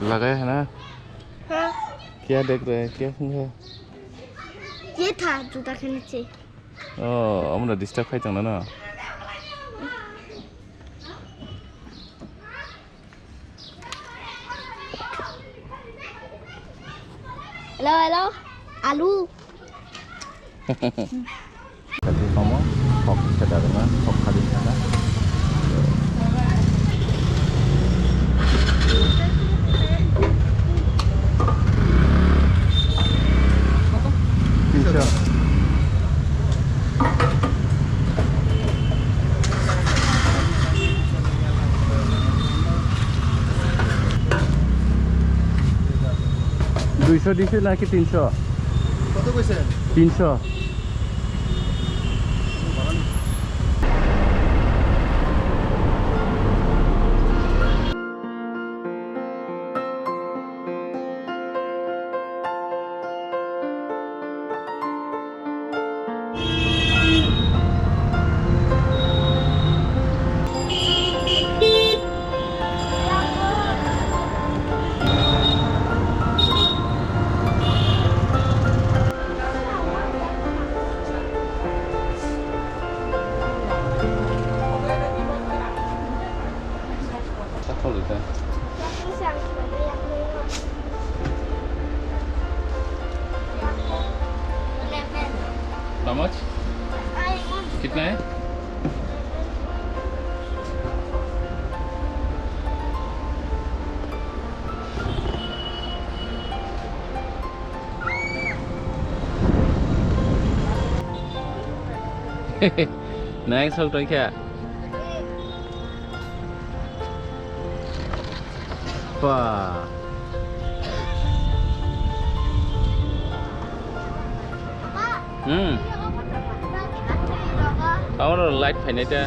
लगा है ना? हाँ। क्या देख रहे हैं? क्या सुन रहे हैं? ये था जूता के नीचे। আমরা ডিস্টার্ব খাইতাম না না। Hello, hello. Alu. Tadi kamu kok cadangan, kok kali sana? Bisa. দুইশো দিছে নাকি 300? কত কইছেন? 300। How much? कितना है? Naik sok toi kya? Wah. Our light peneta.